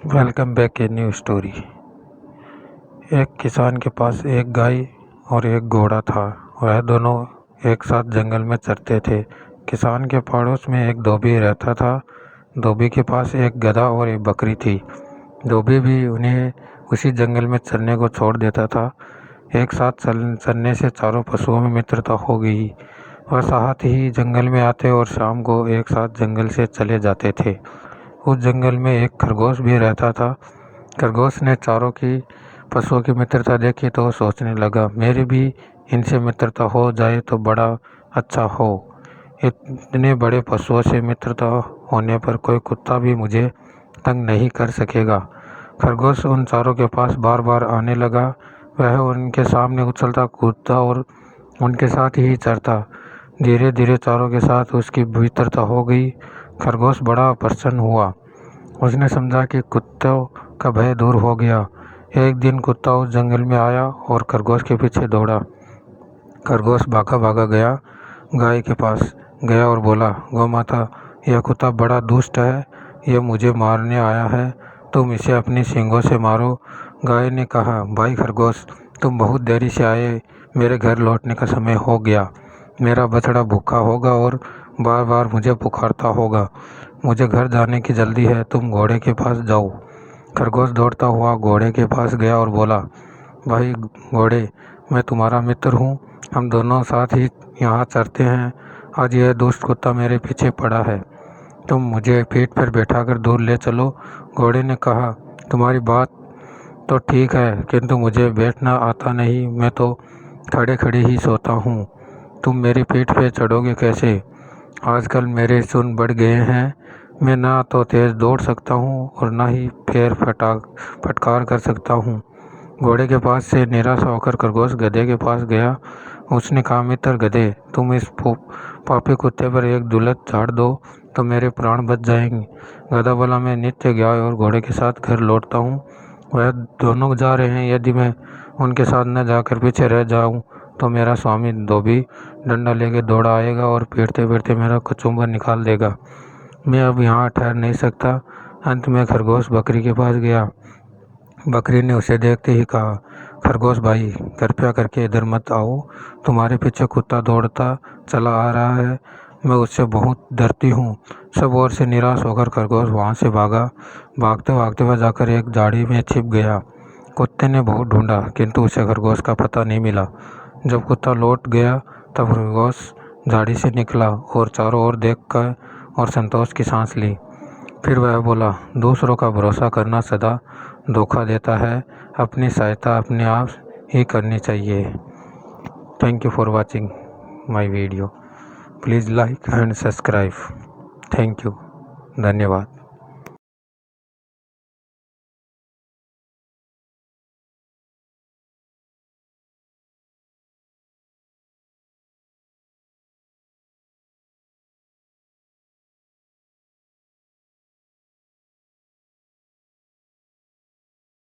Welcome back a new story. एक किसान के पास एक गाय और एक घोड़ा था। वह दोनों एक साथ जंगल में चरते थे। किसान के पड़ोस में एक धोबी रहता था। धोबी के पास एक गधा और एक बकरी थी। धोबी भी उन्हें उसी जंगल में चरने को छोड़ देता था। एक साथ चरने से चारों पशुओं में मित्रता हो गई। वह साथ ही जंगल में आते और शाम को एक साथ जंगल से चले जाते थे। उस जंगल में एक खरगोश भी रहता था। खरगोश ने चारों की पशुओं की मित्रता देखी तो सोचने लगा, मेरी भी इनसे मित्रता हो जाए तो बड़ा अच्छा हो। इतने बड़े पशुओं से मित्रता होने पर कोई कुत्ता भी मुझे तंग नहीं कर सकेगा। खरगोश उन चारों के पास बार बार आने लगा। वह उनके सामने उछलता कूदता और उनके साथ ही चरता। धीरे धीरे चारों के साथ उसकी मित्रता हो गई। खरगोश बड़ा प्रसन्न हुआ। उसने समझा कि कुत्तों का भय दूर हो गया। एक दिन कुत्ता उस जंगल में आया और खरगोश के पीछे दौड़ा। खरगोश भागा भागा गया, गाय के पास गया और बोला, गौ माता, यह कुत्ता बड़ा दुष्ट है। यह मुझे मारने आया है। तुम इसे अपनी सींगों से मारो। गाय ने कहा, भाई खरगोश, तुम बहुत देरी से आए। मेरे घर लौटने का समय हो गया। मेरा बछड़ा भूखा होगा और बार बार मुझे पुकारता होगा। मुझे घर जाने की जल्दी है। तुम घोड़े के पास जाओ। खरगोश दौड़ता हुआ घोड़े के पास गया और बोला, भाई घोड़े, मैं तुम्हारा मित्र हूँ। हम दोनों साथ ही यहाँ चरते हैं। आज यह दुष्ट कुत्ता मेरे पीछे पड़ा है। तुम मुझे पीठ पर बैठाकर दूर ले चलो। घोड़े ने कहा, तुम्हारी बात तो ठीक है, किंतु मुझे बैठना आता नहीं। मैं तो खड़े खड़े ही सोता हूँ। तुम मेरी पीठ पे चढ़ोगे कैसे? आजकल मेरे सुन बढ़ गए हैं। मैं ना तो तेज़ दौड़ सकता हूँ और ना ही पैर फटकार कर सकता हूँ। घोड़े के पास से निराश होकर खरगोश गधे के पास गया। उसने कहा, मित्र गधे, तुम इस पापी कुत्ते पर एक दुलत झाड़ दो तो मेरे प्राण बच जाएंगे। गधा बोला, मैं नित्य गाय और घोड़े के साथ घर लौटता हूँ। वह दोनों जा रहे हैं। यदि मैं उनके साथ न जाकर पीछे रह जाऊँ तो मेरा स्वामी धोबी डंडा लेके दौड़ा आएगा और पीटते पीटते मेरा कचूमर निकाल देगा। मैं अब यहाँ ठहर नहीं सकता। अंत में खरगोश बकरी के पास गया। बकरी ने उसे देखते ही कहा, खरगोश भाई, कृपया करके इधर मत आओ। तुम्हारे पीछे कुत्ता दौड़ता चला आ रहा है। मैं उससे बहुत डरती हूँ। सब ओर से निराश होकर खरगोश वहाँ से भागा। भागते भागते वह जाकर एक झाड़ी में छिप गया। कुत्ते ने बहुत ढूंढा किंतु उसे खरगोश का पता नहीं मिला। जब कुत्ता लौट गया तब खरगोश झाड़ी से निकला और चारों ओर देखकर और संतोष की सांस ली। फिर वह बोला, दूसरों का भरोसा करना सदा धोखा देता है। अपनी सहायता अपने आप ही करनी चाहिए। Thank you for watching my video. Please like and subscribe. Thank you. धन्यवाद।